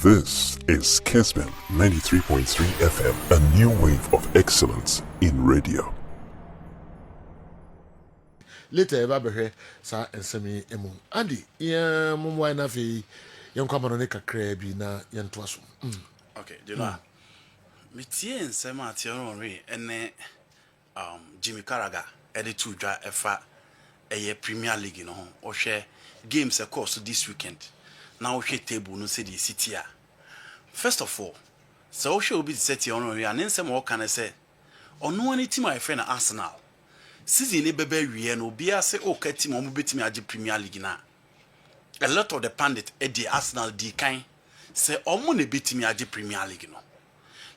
This is Kessben 93.3 FM, a new wave of excellence in radio. Later, eba behe sa ensemi emu. Andy, ya mumwa na fi yankwa manone kakra bi na yantoa so. Okay, do you know? Me tie nsem atie no re ene Jimmy Carragher edit dwa efa eye Premier League no ho. O hwe games e course this weekend. Now we table no say the city a. First of all, so we be set on we and nsem o kan say ono ani team my friend Arsenal. Season e bebe wie no bia say o ka team o mo betimi age Premier League na. A lot of the pundit e the Arsenal di kan say omo na betimi age Premier League no.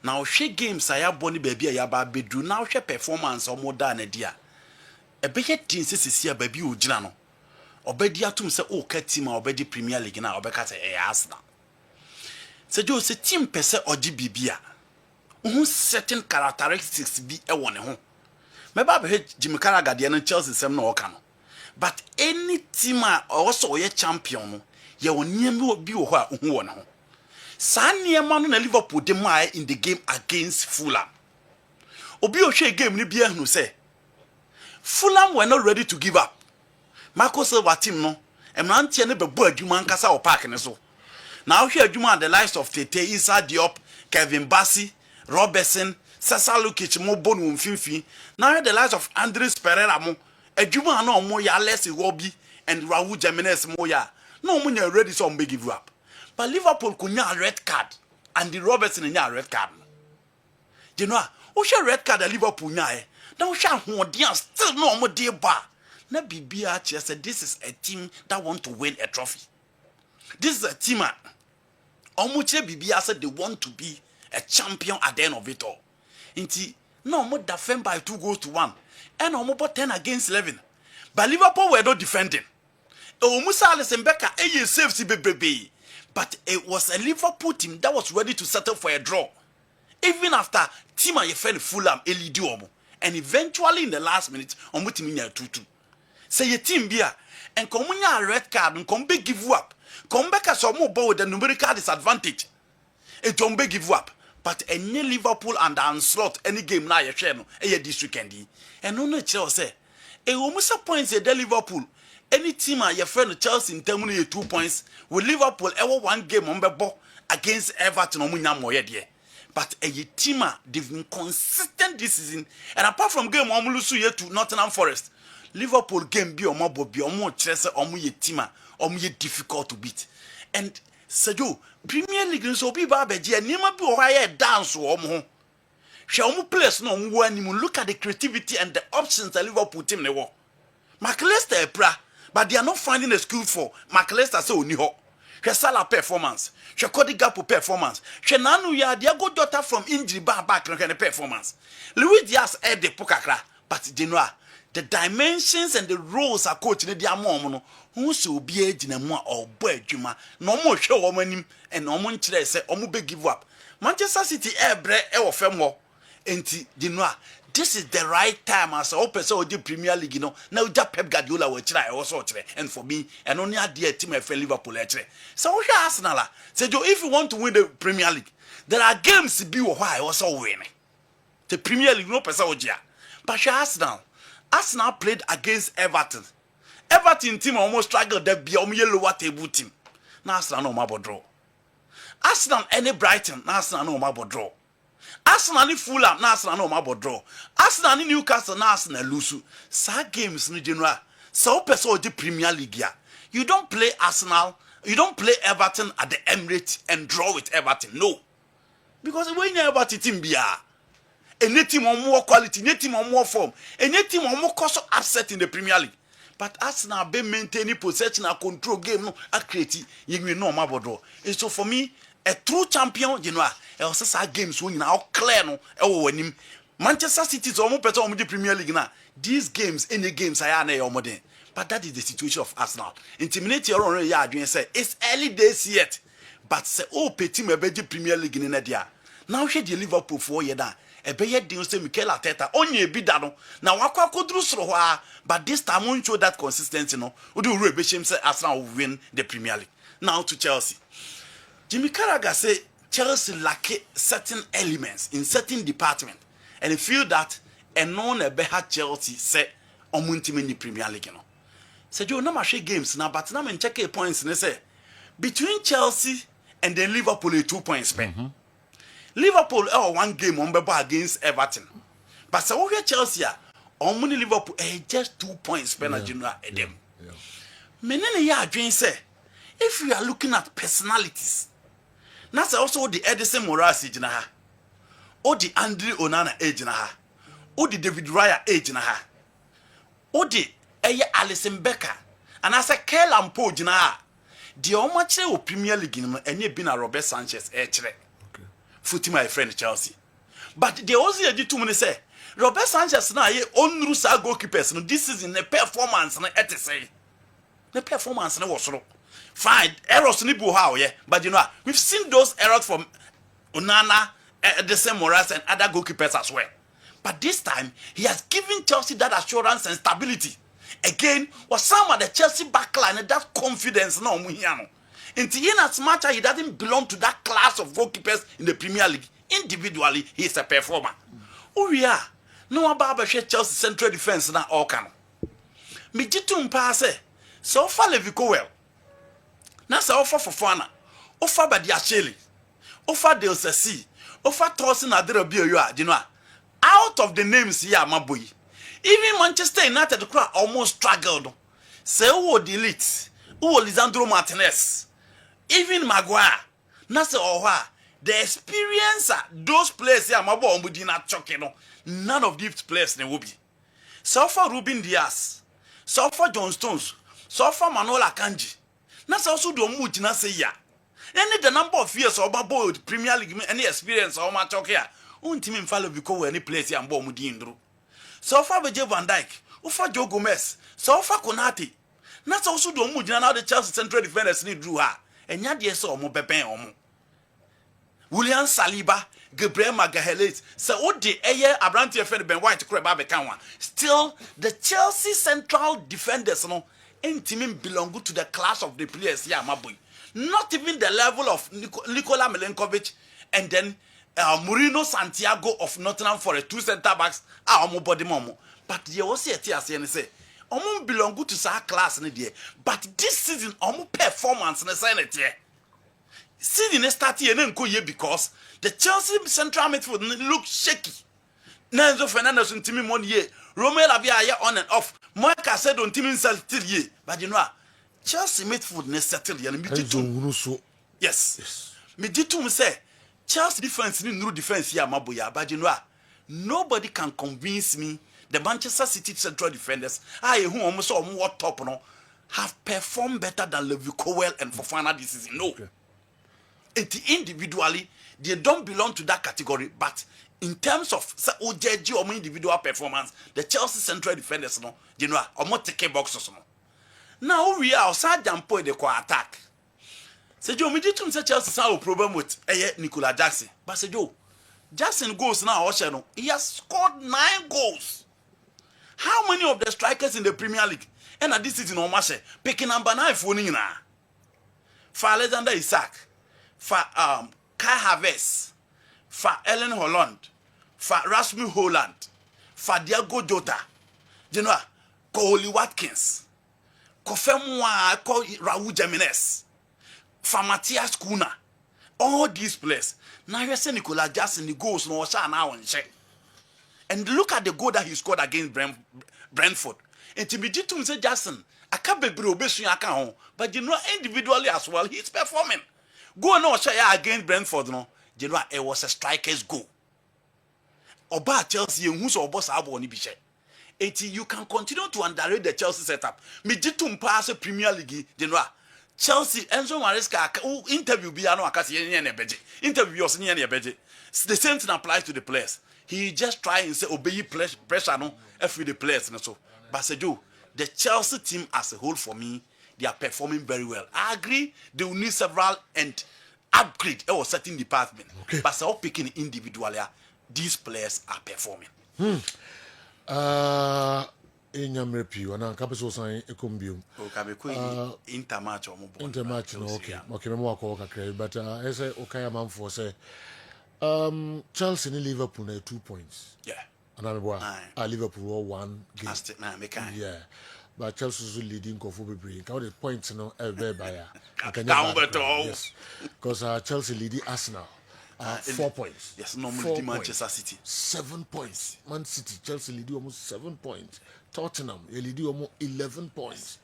Now she games aya boni baby aya ba bedu now she performance omo da na dia. E be ye tin sisi baby o gina no. Obedi atum se o ka team a obedi Premier League na obeka say e Arsenal. Se jo se team pese oji bibia. Certain characteristics bi e won ne ho. Me ba be Jimmy Carragher de no Chelsea sem na oka no. But any team a also ye champion no, ye won niam bi wo ho a hu won ho. Sa niam no na Liverpool de mai in the game against Fulham. Obi o hwe game ni bia hunu say Fulham were not ready to give up. Marco Silva team no, emrantie ne bebo adwuma nkasa o park ne so. Now here adwuma the likes of Tete, Issa Diop, Kevin Bassey, Robertson, Cesar Lukic mo bonu mfimfi. Now the likes of Andres Pereira mo adwuma na omo ya Alexi Wobi and Raul Jimenez mo ya. No omo nya ready so give you up. But Liverpool kunya a red card and the Robertson nya a red card. You know, o share red card at Liverpool nya e. Now share hoden still no omo dey bar. Na bibia che say this is a team that want to win a trophy. This is a team omuche bibia said they want to be a champion at the end of it all. Inti no more defend by 2-1 and almost 10 against 11. But Liverpool were not defending. Musa Alisson Becker saved BBB. But it was a Liverpool team that was ready to settle for a draw. Even after team and fell Fulham Elidiomo. And eventually in the last minute, Omutiminya 2-2. Say a team beer and Komunya red card and come back give you up. Come back as more ball with the numerical disadvantage. It don't be give up. But any Liverpool and onslaught any game now you share no this weekend. And no Chelsea. A almost points a Liverpool. Any team your friend Chelsea in terms of 2 points with Liverpool ever one game on the ball against Everton on Munya Moye dear. But a team they've been consistent this season. And apart from game on Mulusu to Nottingham Forest, Liverpool game be on Mobo be on more Chelsea or Muye team or Muye difficult to beat. And Sejo Premier League so be babeji and nima be why dance or mo. Shall place no one look at the creativity and the options that Liverpool team they were. McAllister pra, but they are not finding a school for McAllister so ni ho. She Salah performance, she Cody Gakpo performance, she Nanu ya dia go daughter from injury back no performance. Louis Diaz head the pokakra, but Genoa the dimensions and the roles are coach in the amom no who so be age na mo or boy adwuma no mo hwe wo manim and no mo nkyere say omo be give up. Manchester City ebre e wo fam ho enti Genoa this is the right time as a person of the Premier League no now just Pep Guardiola will try also try and for me and only a dear team of Liverpool try. So we Arsenal say if you want to win the Premier League there are games be why also win the Premier League no person ojia but Arsenal played against Everton. Everton team almost struggled that be on lower table team. Now Arsenal no more draw. Arsenal any Brighton, now Arsenal no more draw. Arsenal ni Fulham, now Arsenal no more draw. Arsenal ni Newcastle, now Arsenal lose. Sa games ni general. So person the Premier League ya. You don't play Arsenal, you don't play Everton at the Emirates and draw with Everton. No. Because when you Everton team be any team on more quality, any team on more form, any team on more cost upset in the Premier League. But Arsenal be maintaining possession and control game no accurate you will know about draw. And so for me, a true champion, you know, also games when now clear no when him Manchester City is almost better on the Premier League now. These games, any games I are or modern. But that is the situation of Arsenal. Intimidate your own yard and say it's early days yet. But say oh team the Premier League in India. Now she the Liverpool 4 year down. Ebeye din say Mikel Arteta onye bi da no na wakwa kodru soro ho a but this time won't show that consistency no we do rebechem say Arsenal will win the Premier League. Now to Chelsea Jimmy Carragher say Chelsea lack certain elements in certain department, and he feel that a better Chelsea say omuntimi ni Premier League no. Say Joe na share games now, but na men check points and say between Chelsea and then Liverpool 2 points spent. Liverpool 1 game on against Everton, but so we Chelsea on money Liverpool just 2 points spent at them. Menene ya adwen say if you are looking at personalities, that's also the Edison Moraes age na ha, or the Andre Onana age na ha, or the David Raya age na ha, or the Alisson Becker, and as a Kellam Po na ha, the omache o Premier League and ye been a Robert Sanchez echere. Footy my friend Chelsea. But they also did 2 minutes say Robert Sanchez na ye onru sa goalkeepers no this season the performance na say. The performance na was so fine. Errors ni bu how yeah, but you know we've seen those errors from Onana, Edison Moraes and other goalkeepers as well. But this time he has given Chelsea that assurance and stability. Again, was some of the Chelsea backline and that confidence no muhiano. In as much as he doesn't belong to that class of goalkeepers in the Premier League, individually he is a performer. Oh yeah, no about Chelsea central defense na all can. Me jitum pass so far Levi well. Na sa offer for Fofana, offer by Diachele, offer Del Sassi, offer Torsen Aderabio you know. Out of the names here, my boy. Even Manchester United almost struggled. Say who delete, who Lisandro Martinez, even Maguire. Nasa Oha, the experience those players here, my boy, we did not chuck you know. None of these players they will be. So far Ruben Diaz, so far John Stones, so far Manuel Akanji. Nasa also do much na say ya. Any the number of years or boy Premier League any experience or much okay. Team follow because any place here and bomb indru. So far Virgil van Dijk, ufa Joe Gomez, so far Konate. Nasa also do much now the Chelsea central defenders need drew her. And ya dear so mo pepe omo. William Saliba, Gabriel Magalhaes, so what the Abranti defender Ben White Krebabekanwa. Still the Chelsea central defenders no team belong to the class of the players here, my boy. Not even the level of Nikola Milenkovic and then Mourinho Santiago of Nottingham Forest, 2 center backs are body momo. But they also say omo belong to sa class in there. But this season omo performance na say net here. Season start here because the Chelsea central midfield look shaky. Nenzo Fernandez on team 1 year. Romelu Lavia on and off. Moika said on team still here. But you know Chelsea midfield ne settle here. Yes. Me ditum say Chelsea defense ni no defense here maboya. But you know nobody can convince me the Manchester City central defenders who almost what top no have performed better than Levi Colwill and Fofana this season. No. Okay. Individually, they don't belong to that category, but in terms of OJG or individual performance, the Chelsea central defenders no, you know, or more take boxes no. Now we are outside and point the attack. Say Joe, me did say Chelsea have a problem with Nicola Jackson, but say Joe, Jackson goes now. He has scored 9 goals. How many of the strikers in the Premier League? And at this season, picking number 9 for Nina, for Alexander Isak, for Kai Havertz, for Ellen Holland, for Rasmus Holland, for Diego Jota, you know, Kohli Watkins, Kofemwa, Raul Jimenez, for Matthias Kuna, all these players. Now you see Nicola Jackson, the goals no now and check. And look at the goal that he scored against Brentford. And to be to say Jackson, I can't be brobesu but you know individually as well, he's performing. Go no share against Brentford no. You know it was a striker's goal. Oba Chelsea who's or boss abo ni biche. You can continue to underrate the Chelsea setup. Me jitum pass Premier League, you know. Chelsea Enzo Maresca interview bi ano akasi yen na beje. Interview us yen na beje. The same thing applies to the players. He just try and say obey pressure no every the players and so. But say Joe, the Chelsea team as a whole for me, they are performing very well. I agree they will need several and upgrade or certain department. Okay. But so picking individually, these players are performing. Enyamre piu na capital sign ekombium. O ka be ko intermatch o mo bon. Intermatch no okay. Okay, me mo akọ kakra but I say okay man for say Chelsea and Liverpool na 2 points. Yeah. And Liverpool won 1 game. Yeah. But Chelsea's leading Kofu Bibri. Count the points no by yes. Because Chelsea leading Arsenal 4 points. Yes, normally Manchester City 7 points. Man City, Chelsea leading almost 7 points. Tottenham, they leading almost 11 points.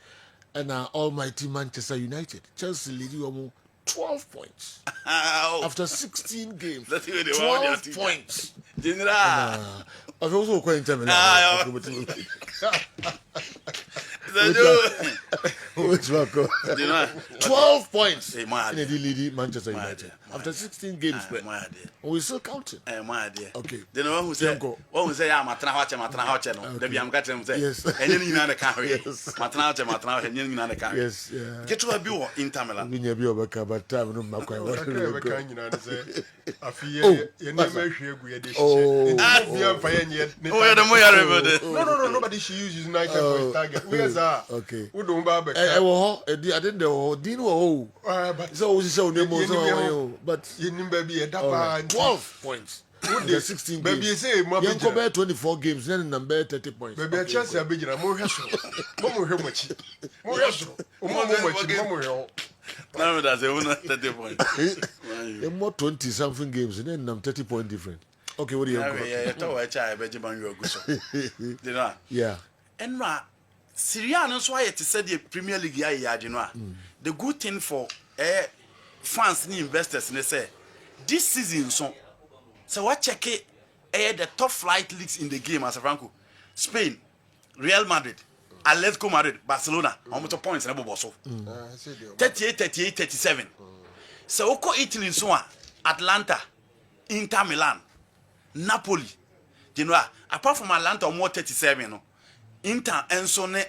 And almighty Manchester United, Chelsea leading almost 12 points. After 16 games, 12 points. General. I've also quite in which one? 12 points in the leading Manchester United. After 16 games, we still counting. Okay. Then one who say, I'm a Matana no. They be am catching him say, yes. And then you know the carry. Matana, and you know the carry. Yes, yeah. Get to a bill in Tamila. We never be over but time no matter what. I feel you never hear we edition. No, nobody should use United for his target. Where's that? Okay. We don't buy back. I didn't know. Dino, but so we show them but you baby 12 points. The 16 games. Baby say you compare 24 games then number 30 points. Baby Chelsea abijina mo hweso. Mo hwemochi. Mo hweso. Mo no, that's a 30 points. More 20 something games and then 30 point different. Okay, what do you have? Yeah. And Syria no so to say the Premier League ya the good thing for fans and investors they say this season so what check it the top flight leagues in the game as a Franco Spain, Real Madrid, Atletico Madrid, Barcelona almost points na bobo so 38 37 so oko Italy so Atlanta, Inter Milan, Napoli, apart from Atlanta more 37 no Inter enso ne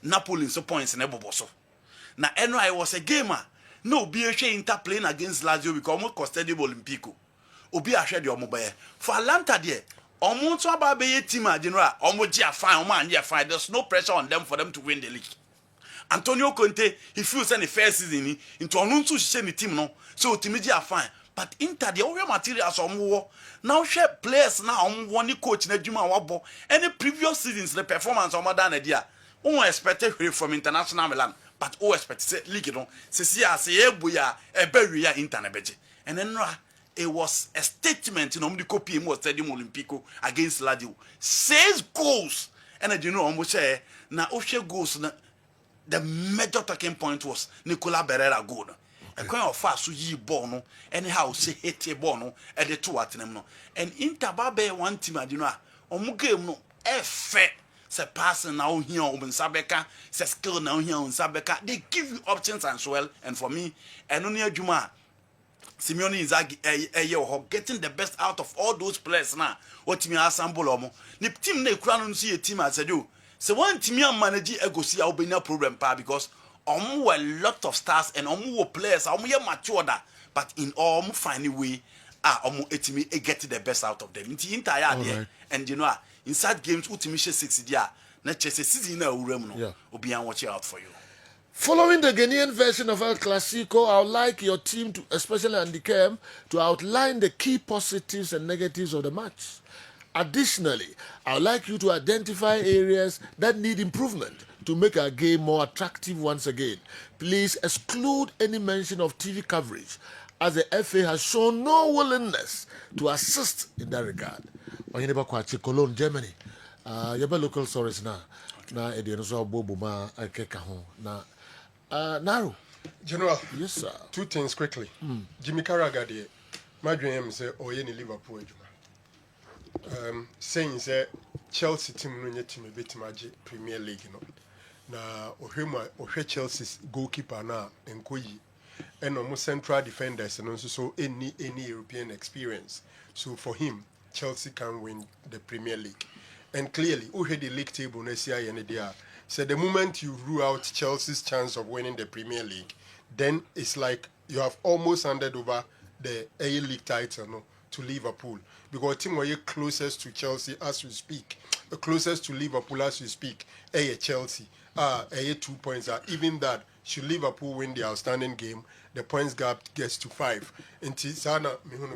Napoli so points na bobo so na I was a gamer no be Inter playing against Lazio because almost costed the Olympico obi ahwe de omobaye for Atlanta there omo so aba be team general omo gi afine omo anje fine there's no pressure on them for them to win the league. Antonio Conte he feels in the first season into onu nso hye ni team no so team gi afine but Inter the owe materials omo now share players na omo ni coach na djuma wabo any previous seasons the performance omo da na dia won expect from International Milan but who expect say league no se sia se ebuya ebewi ya Inter na beje and then it was a statement in the copy was Stadium Olympico against Lazio 6 goals and you know almost say na Oshe goals na the major talking point was Nicola Barella goal a kind of fast so yi ball no anyhow say hit a ball no at the two at them no and Inter Babe one team you know omo game no effect say passing now here on Sabeka say skill now here on Sabeka they give you options as well and for me and only Juma Simeone Inzaghi getting the best out of all those players now. What me assemble omo. Ni team na ekura no see a team as do. So one team manage ego see Albania problem pa because omo were a lot of stars and omo were players omo ye mature that but in all omo find a way omo etimi get the best out of them. Inti entire there and you know inside games utimi she 6 there na chese season na urem no obi an watch out for you. Following the Ghanaian version of El Clasico, I would like your team, especially Andy KERM, to outline the key positives and negatives of the match. Additionally, I would like you to identify areas that need improvement to make our game more attractive once again. Please exclude any mention of TV coverage, as the FA has shown no willingness to assist in that regard. Cologne, Germany. Your local stories now. Now, Naro. General. Yes, sir. 2 things quickly. Jimmy Carragher, my dream say, oh, any Liverpool. Saying say Chelsea team no team a bit magic Premier League, you know. Na Ohema Chelsea's goalkeeper na Nkoyi, and almost central defenders, and also so any European experience. So for him, Chelsea can win the Premier League. And clearly, who had the league table next year and the so the moment you rule out Chelsea's chance of winning the Premier League, then it's like you have almost handed over the A League title to Liverpool because team were closest to Chelsea as we speak, closest to Liverpool as we speak. Chelsea, 2 points. Even that, should Liverpool win the outstanding game, the points gap gets to 5.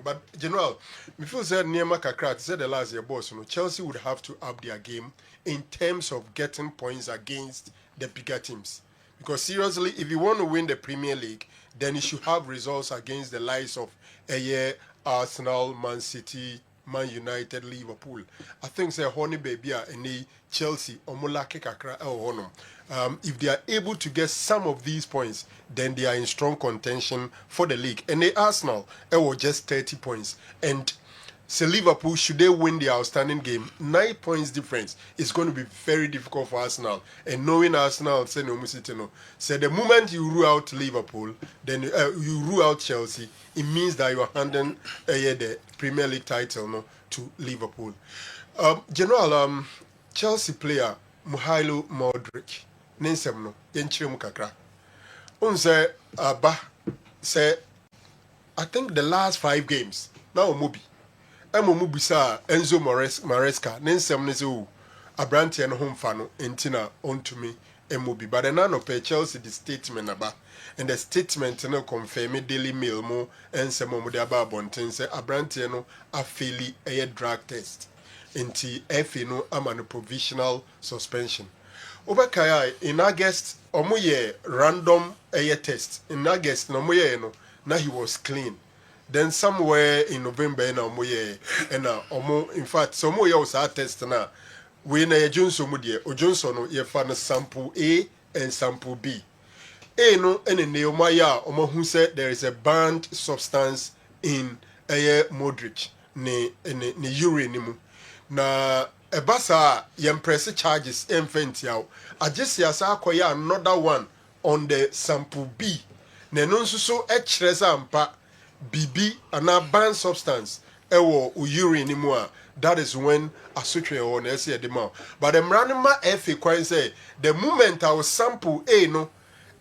But general, me feel said Niema Kakrat said the last year boss, Chelsea would have to up their game in terms of getting points against the bigger teams. Because seriously, if you want to win the Premier League, then you should have results against the likes of Arsenal, Man City, Man United, Liverpool. I think say honey baby and Chelsea omolake kakra honum. If they are able to get some of these points, then they are in strong contention for the league. And the Arsenal was just 30 points. And so Liverpool, should they win the outstanding game, 9 points difference is going to be very difficult for Arsenal. And knowing Arsenal, say the moment you rule out Liverpool, then you rule out Chelsea, it means that you are handing the Premier League title to Liverpool. General, Chelsea player Mudryk, Ninsem no, Yenchiremu kakra. Unse say, I think the last 5 games now Mobi. Emo bisa Enzo Maresca nensem ne se o Abrante no home fa no entina ontumi emobi but none of Chelsea the statement aba and the statement no confirm Daily Mail mo ensem mo de aba bonten say Abrante no afeli drug test enti FA no ama no provisional suspension obakaya in August omoye random test in August no moye no na he was clean. Then somewhere in November, in fact, some more years are test now. We na Johnson o Johnson ye fan sample A and sample B. A no and Neomaya who said there is a banned substance in Mudryk ne urine nimu. Na ebasa press charges infant I just yasa akoya another one on the sample B. Ne no so ampa BB and a banned substance urine anymore. That is when a suture on essay the mouth. But the Mranima FA quite say the moment I will sample A no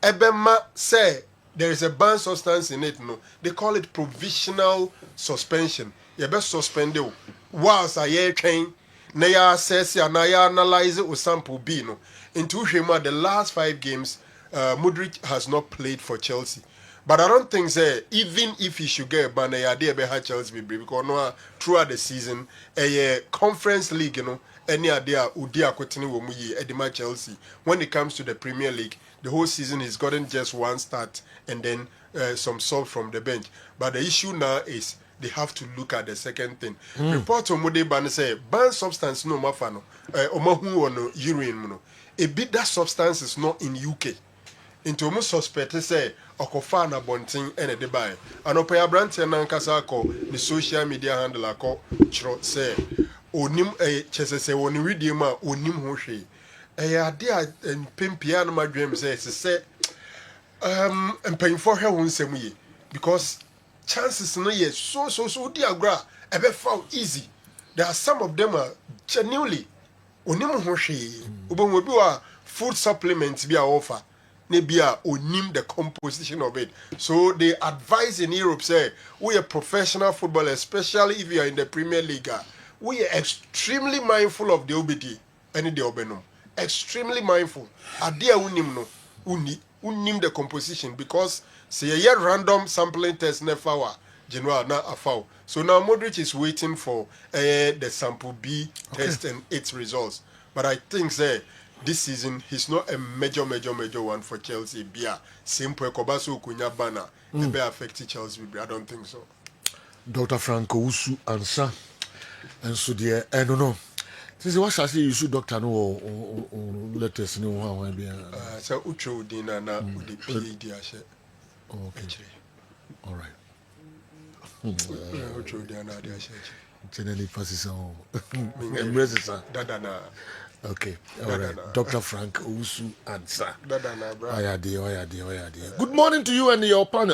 Ebema say there is a banned substance in it no. They call it provisional suspension. You best suspend it whilst I hear train Naya says ya Naya analyze it with sample B no. Into Shema the last 5 games Mudryk has not played for Chelsea. But I don't think even if he should get a ban, idea Chelsea because no throughout the season, a conference league, any idea Udia Kotini Womuyi Edema Chelsea. When it comes to the Premier League, the whole season he's gotten just one start and then some sub from the bench. But the issue now is they have to look at the second thing. Report on Mode Ban say ban substance no mafano omahu no urine no. A bit that substance is not in UK. Into almost suspect say okofa na bontin ene de bai anopa ya brand na nkasa akọ the social media handle akọ chro say onim chese say woni video ma onim ho hwe ade a mpempia no madwem say mpanyfo hwe ho nsem ye because chances no ye so di agra ebe foul easy. There are some of them are genuinely onim ho hwe obo bi wa food supplements bi a offer Nebia onim the composition of it. So they advise in Europe say we are professional football, especially if you are in the Premier League. We are extremely mindful of the OBD and the Obenum. Extremely mindful. Adia unim no unim the composition because say a random sampling test never general na a foul. So now Mudryk is waiting for the sample B test and its results. But I think this season, he's not a major one for Chelsea. Bia simple Kobaso Kunya Bana. Maybe affect Chelsea. I don't think so. Dr. Franco Usu answer. And so dear, I don't know. This is what I say. You should doctor no let us know how I be. So Ucho Dina na the PhD. Okay. All right. Ucho Dina dia she. Teneli passes on. Embrace Dadana. Okay, all right. Dr. Frank Usu answer. Dadana, bro. Good morning to you and your panel.